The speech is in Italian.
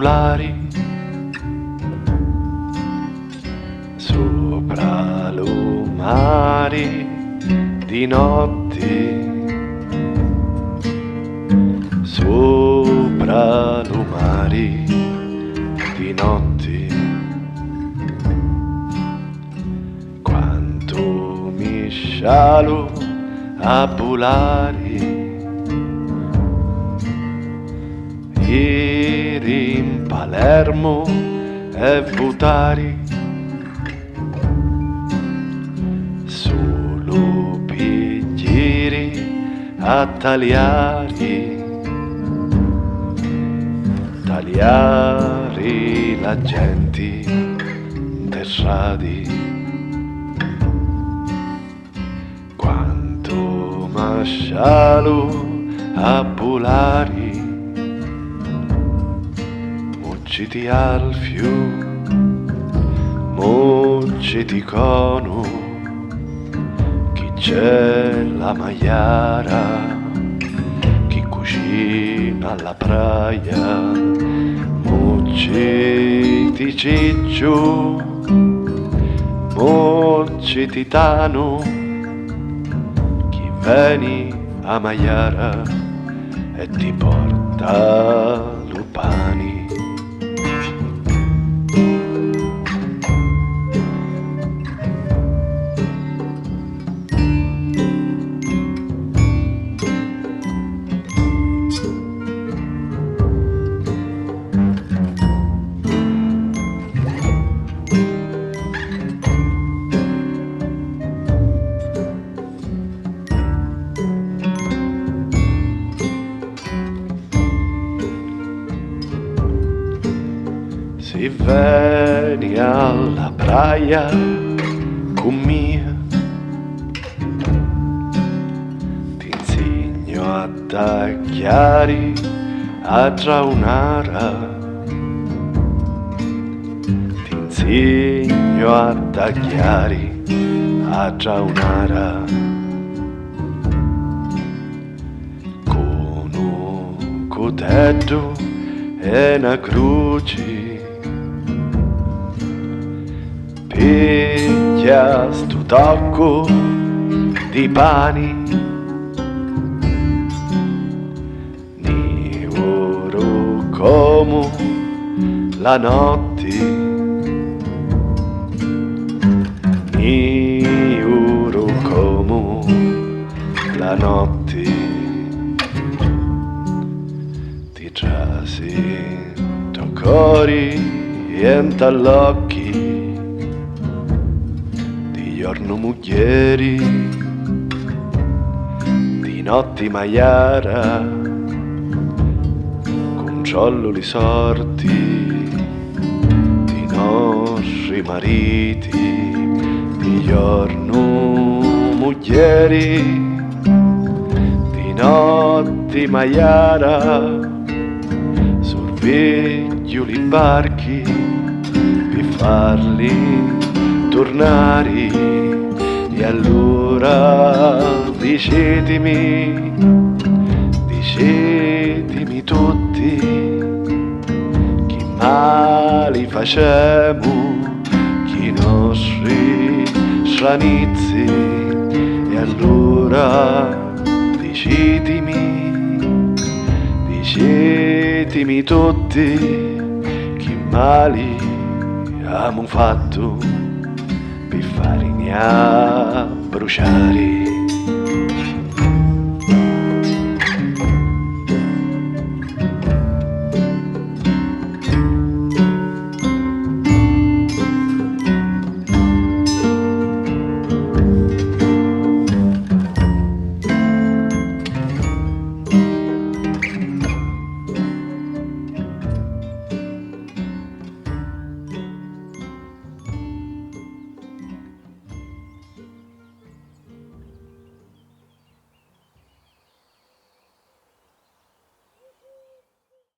popolari sopra lumari di notti, sopra lumari di notti. Quanto mi scialo a bulari, ieri in Palermo e Butari, solo piglieri a tagliari, tagliari la gente terradi. Quanto mascialo a bulari, mucciti al fiume, mucciti cono, chi c'è la maiara, chi cucina alla praia, mucciti ciccio, mucciti tano, chi vieni a maiara e ti porta lupani. Si vieni alla praia con mia, ti insegno a tagliare a traunara, ti insegno a tagliare a traunara, con un coltello e una croce. Piglia sto tocco di pani, ni oro come la notte, ni oro come la notte. Ti trasi toccori e all'occhi, giorno muglieri, di notti maiara, controllo sorti, di nostri mariti, di giorno muglieri, di notti maiara, sorveglio li barchi, per farli tornare. E allora dicetemi tutti, che mali facemo, chi nostri stranizi. E allora dicetemi tutti, che mali abbiamo fatto per farmi a bruciare.